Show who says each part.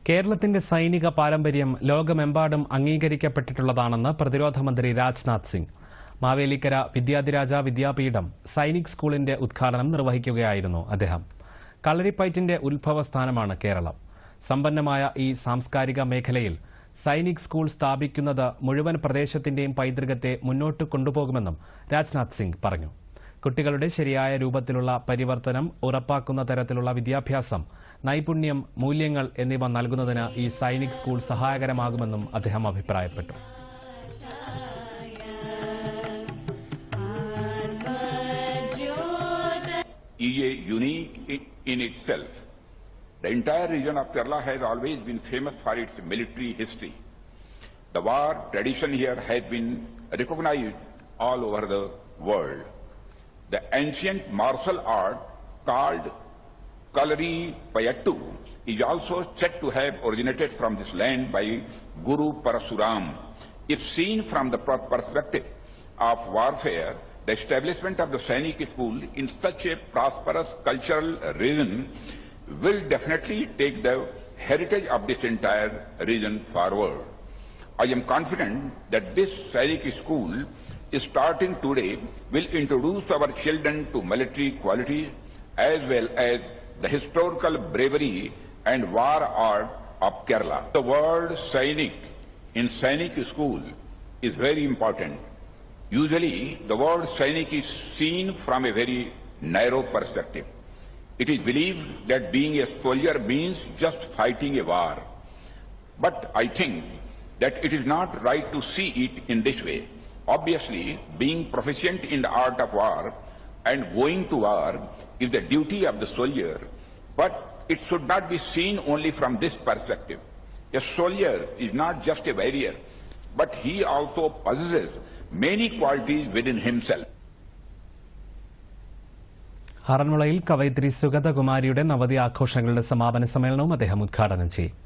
Speaker 1: കേരളത്തിന്റെ സൈനിക പാരമ്പര്യം ലോകമെമ്പാടും അംഗീകരിക്കപ്പെട്ടിട്ടുള്ളതാണെന്ന് പ്രതിരോധ മന്ത്രി രാജ്നാഥ് സിംഗ്. മാവേലിക്കര വിദ്യാധിരാജ വിദ്യാപീഠം സൈനിക് സ്കൂളിന്റെ ഉദ്ഘാടനം നിർവഹിക്കുകയായിരുന്നു അദ്ദേഹം. കളരിപ്പയറ്റിന്റെ ഉത്ഭവസ്ഥാനമാണ് കേരളം. സമ്പന്നമായ ഈ സാംസ്കാരിക മേഖലയിൽ സൈനിക് സ്കൂൾ സ്ഥാപിക്കുന്നത് മുഴുവൻ പ്രദേശത്തിന്റെയും പൈതൃകത്തെ മുന്നോട്ട് കൊണ്ടുപോകുമെന്നും രാജ്നാഥ് സിംഗ് പറഞ്ഞു. കുട്ടികളുടെ ശരിയായ രൂപത്തിലുള്ള പരിവർത്തനം ഉറപ്പാക്കുന്ന തരത്തിലുള്ള വിദ്യാഭ്യാസം, നൈപുണ്യം, മൂല്യങ്ങൾ എന്നിവ നൽകുന്നതിന് ഈ സൈനിക് സ്കൂൾ സഹായകരമാകുമെന്നും അദ്ദേഹം അഭിപ്രായപ്പെട്ടു.
Speaker 2: Unique in itself. The entire region of Kerala has always been famous for its military history. The war tradition here has been recognized all over the world. The ancient martial art called Kalaripayattu is also said to have originated from this land by Guru Parasuram. If seen from the perspective of warfare, the establishment of the Sainik school in such a prosperous cultural region will definitely take the heritage of this entire region forward. I am confident that this Sainik school starting today will introduce our children to military qualities as well as the historical bravery and war art of Kerala. The word Sainik in Sainik school is very important. Usually, the word Sainik is seen from a very narrow perspective. It is believed that being a soldier means just fighting a war. But I think that it is not right to see it in this way. Obviously, being proficient in the art of war and going to war is the duty of the soldier, but it should not be seen only from this perspective. A soldier is not just a warrior, but he also possesses many qualities within himself.
Speaker 1: ആറന്മുളയിൽ കവയിത്രി സുഗതകുമാരിയുടെ നവതി ആഘോഷങ്ങളുടെ സമാപന സമ്മേളനവും അദ്ദേഹം ഉദ്ഘാടനം ചെയ്യും.